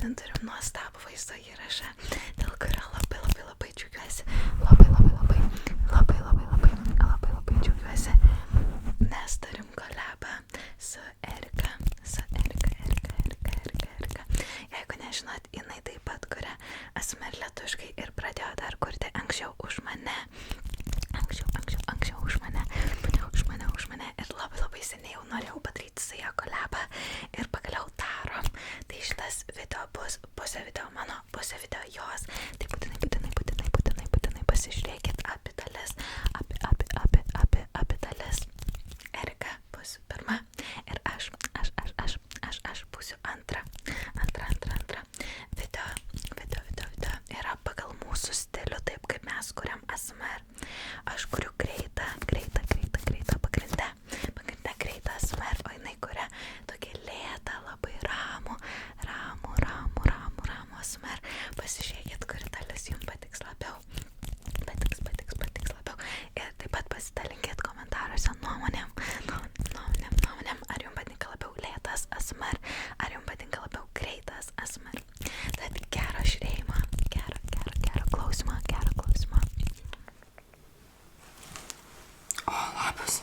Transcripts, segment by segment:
šiandien turim nuostabų vaizdo įrašą, dėl kurio labai džiaugiuosi. Labai džiaugiuosi, nes turim kolabą su Erika. Jeigu nežinot, jinai taip pat kuria ASMR lietuviškai ir pradėjo dar kurti anksčiau už mane. Ir labai seniai jau norėjau padaryti su ją kolabą ir pagaliau darom. Tai šitas video bus pusė video mano, pusė video jos. Tai būtinai pasižiūrėkit abi dalis. Abi dalis. Erika bus pirma ir aš būsiu antra. Video yra pagal mūsų stilių, taip kaip mes kuriam ASMR. Aš kuriu greitą pagrinde greitą ASMR, o jinai kuria tokį lėtą, labai ramų ASMR. Pasižiūrėkit, kuri dalis jums patiks labiau. Ir taip pat pasidalinkit komentaruose nuomonėm. Ar jums patinka labiau lėtas ASMR, ar jums patinka labiau greitas ASMR. Tad gero žiūrėjimo, gero klausimo. O, labas.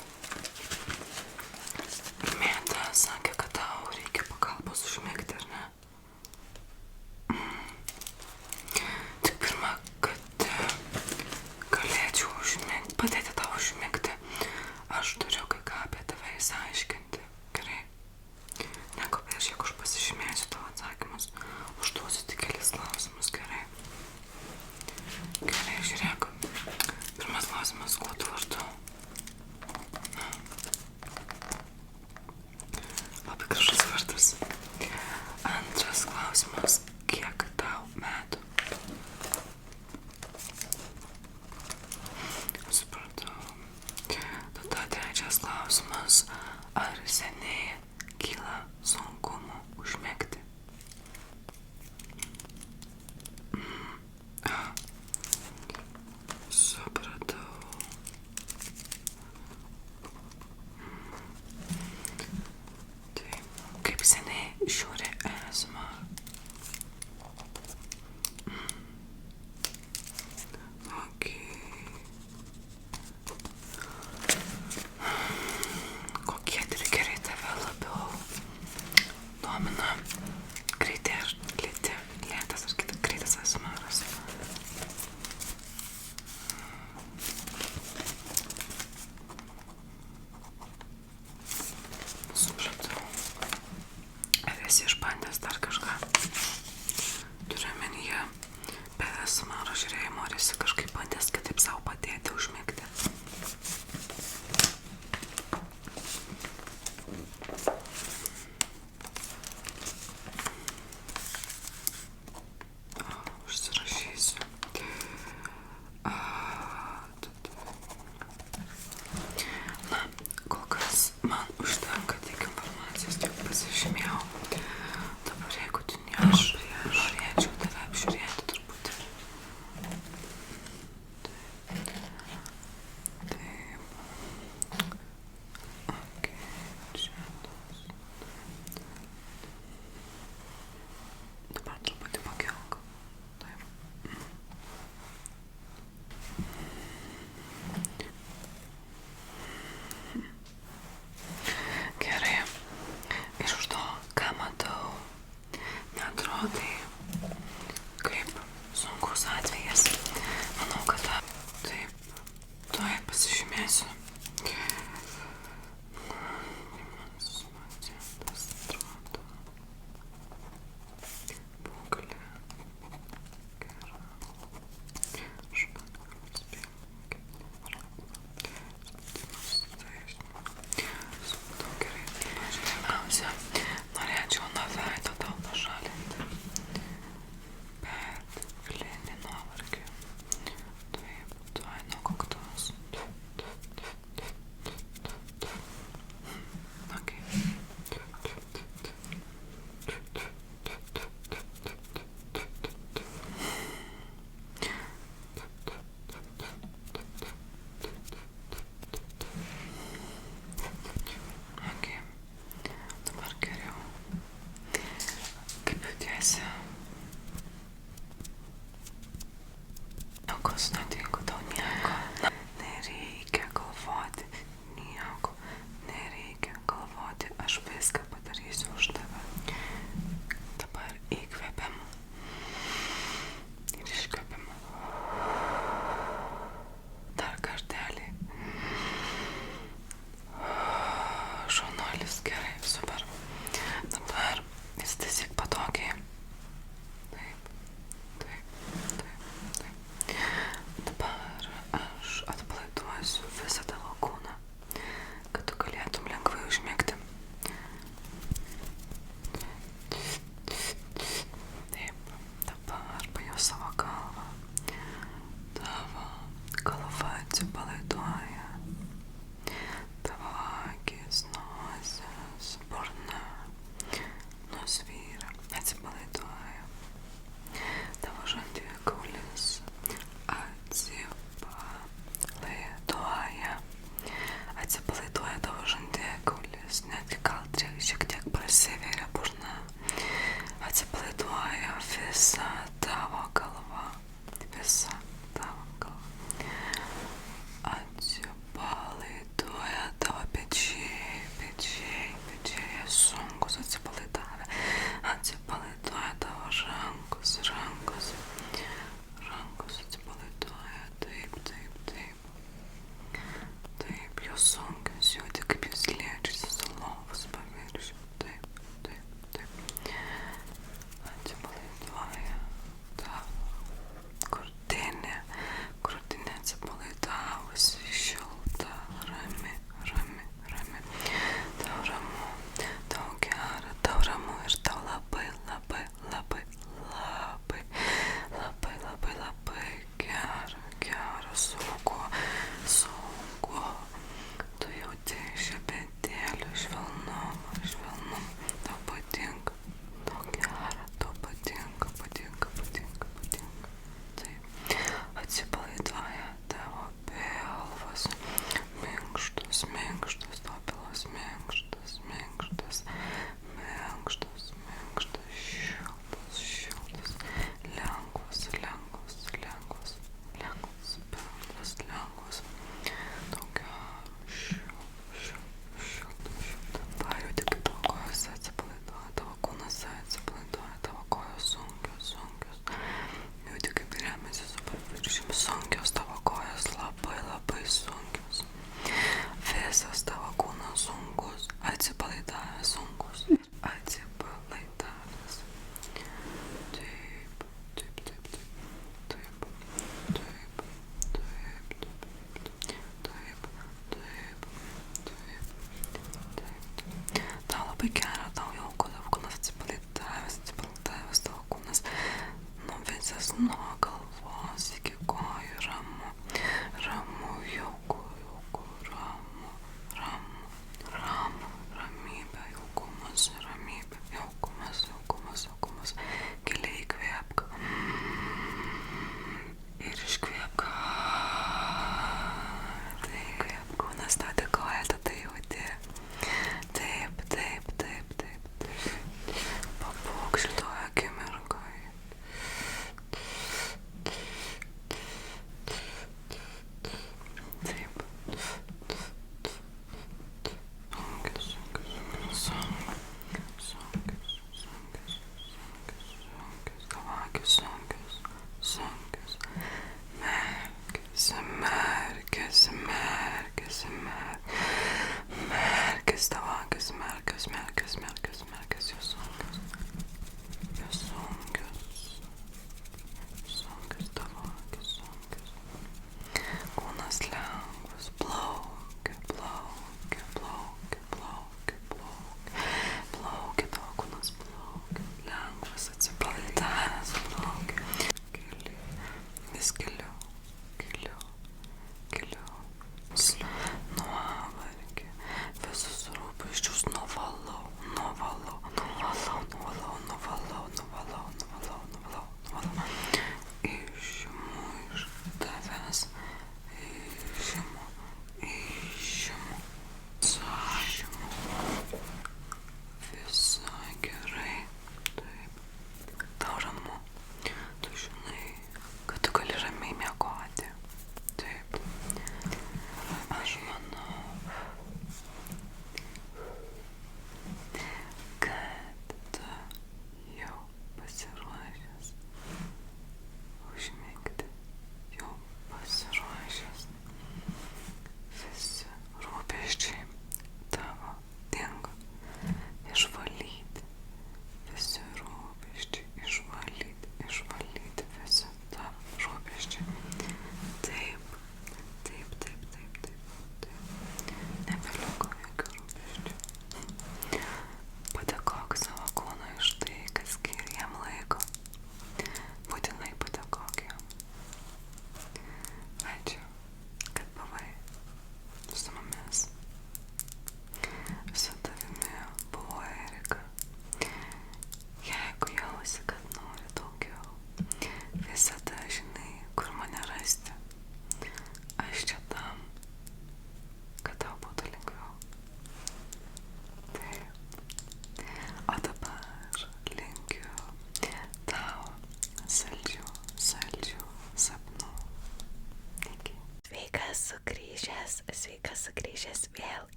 Mėta sakė, kad tau reikia pagalbos užmigti, ar ne? Tik pirma, kad galėčiau padėti tau užmigti, aš turiu kai ką apie tave išsiaiškinti. Gerai? Nekopėš, jeigu aš pasižymėsiu tavo atsakymus, užduosiu tik kelis klausimus, gerai? Gerai, žiūrėk. Pirmas klausimas, kuo tu vardu? Labai gražus vardas. Antras klausimas, kiek tau metų? Supratau. Tada trečias klausimas, ar seniai kyla sunkumų užmigti? Supratau. Kaip seniai žiūri ASMR? Kokie trigeriai tave labiau domina? Greiti ar lėtas ar greitas ASMR'as? Supratau. Ar esi dalis, gerai, super. Dabar įsitaisyk patogiai. Taip, taip, taip, taip. Dabar aš atpalaiduosiu visą tavo kūną, kad tu galėtum lengvai užmigti. Taip, dabar pajus savo galvą. Tavo galva atsipalaiduoja. Tavo akis, nosis, burna nusvyra, atsipalaiduoja. Tavo žandikaulis atsipalaiduoja. Atsipalaiduoja tavo žandikaulis, netgi gal šiek tiek prasiveria burna. Atsipalaiduoja visa tavo galva. Visa tavo galva. Atsipalaiduoja tavo pečiai sunkus atsipalaidavę. Atsipalaiduoja tavo rankos atsipalaiduoja. Taip. Taip, jos sunkios, jauti kaip jūs liečiasi su lovos paviršiu. Taip. Atsipalaiduoja.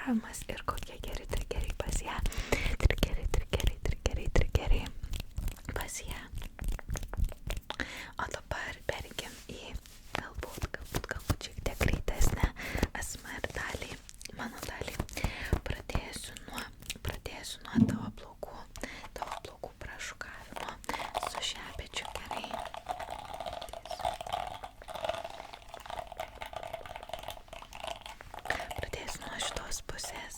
masažavimas ir kokie geri trigeriai pas ją. Trigeriai pas ją. O dabar perkim į galbūt šiek tiek greitesnę ASMR dalį, mano dalį. Pradėsiu nuo tavo plaukų prašukavimo su šepečiu gerai. Pradėsiu nuo šitos pusės.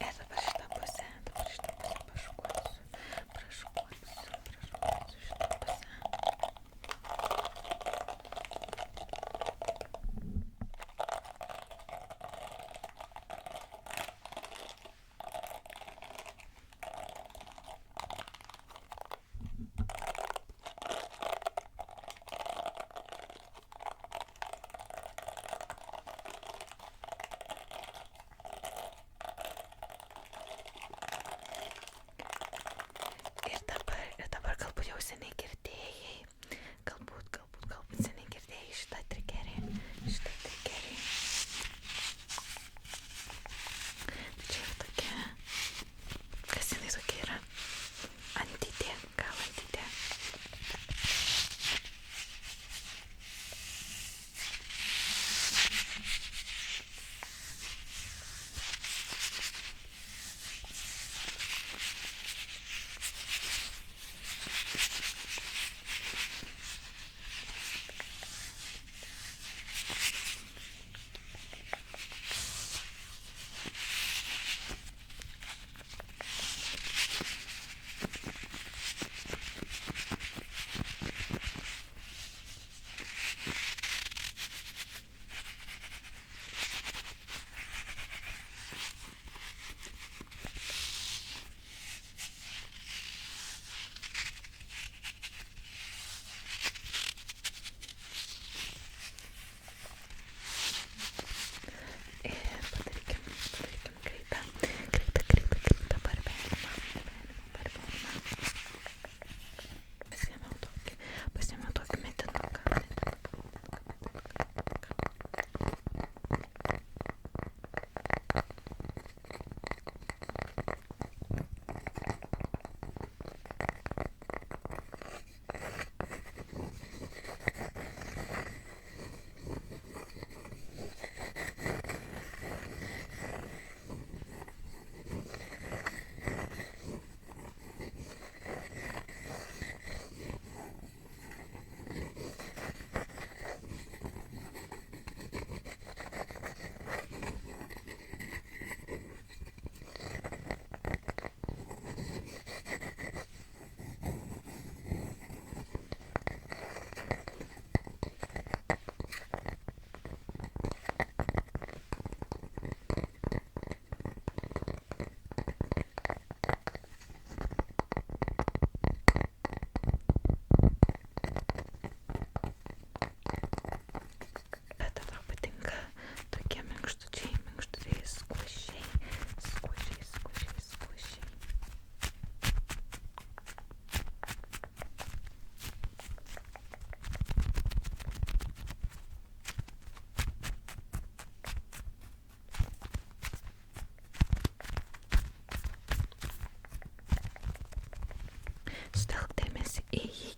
Ir dabar šitą pusę prašukuosiu šitą pusę. Ir dabar galbūt jau seniai girdėjai, galbūt seniai girdėjai šitą trigerį. Čia yra tokia, kas jinai tokia yra? Antidė, gal antidė. Pasiėmiau tokį medinuką. Sutelk dėmesį į jį